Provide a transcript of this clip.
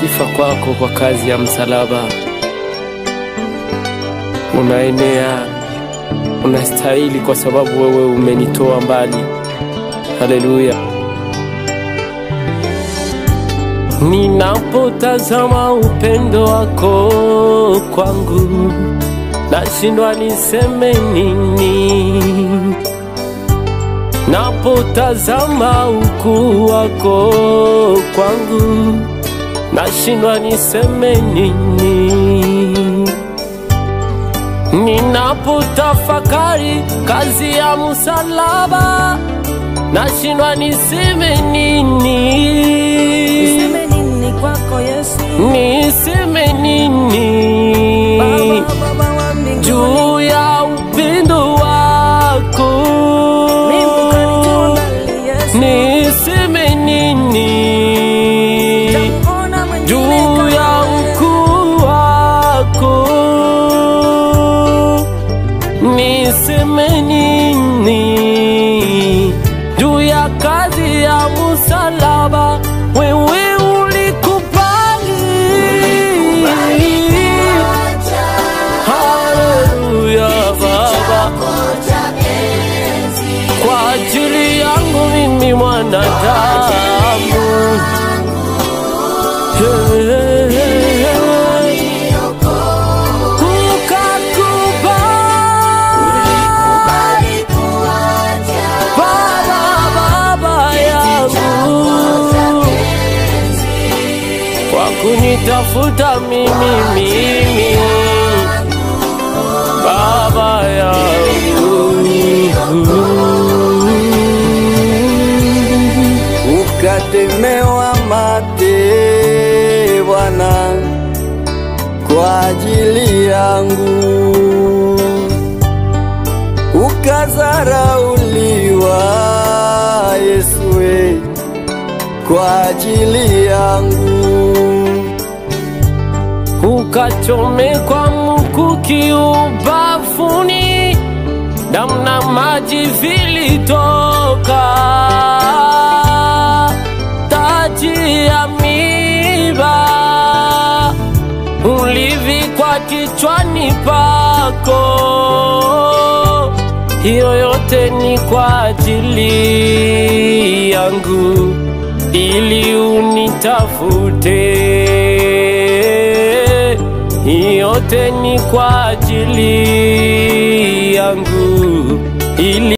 sifa kwako kwa kazi ya msalaba. Unaenea, unastahili kwa sababu wewe umenitoa mbali. Haleluya. Ninapotazama upendo wako kwangu, nashindwa niseme nini. Napotazama ukuu wako kwangu, nashindwa niseme nini. Ninapotafakari kazi ya msalaba, nashindwa niseme nini. Niseme nini kwako Yesu? Niseme nini Baba wa mbinguni, juu ya upendo wako? mimi kanitoa mbali Yesu. Niseme nini Sijamuona mwingine juu kama ya wewe. ukuu wako? Niseme nini juu ya kazi ya msalaba? Wewe ulikubali. Haleluya Baba, kwa ajili yangu mimi mwanadamu. Kunitafuta mimi Baba yangu, ukatemewa mate Bwana kwa ajili yangu, ukazarauliwa Yesu kwa ajili yangu, ukachomekwa mkuki ubavuni, damu na maji vilitoka. Taji ya miiba ulivikwa kichwani pako. Hiyo yote ni kwa ajili yangu, ili unitafute. Yote ni kwa ajili yangu, ili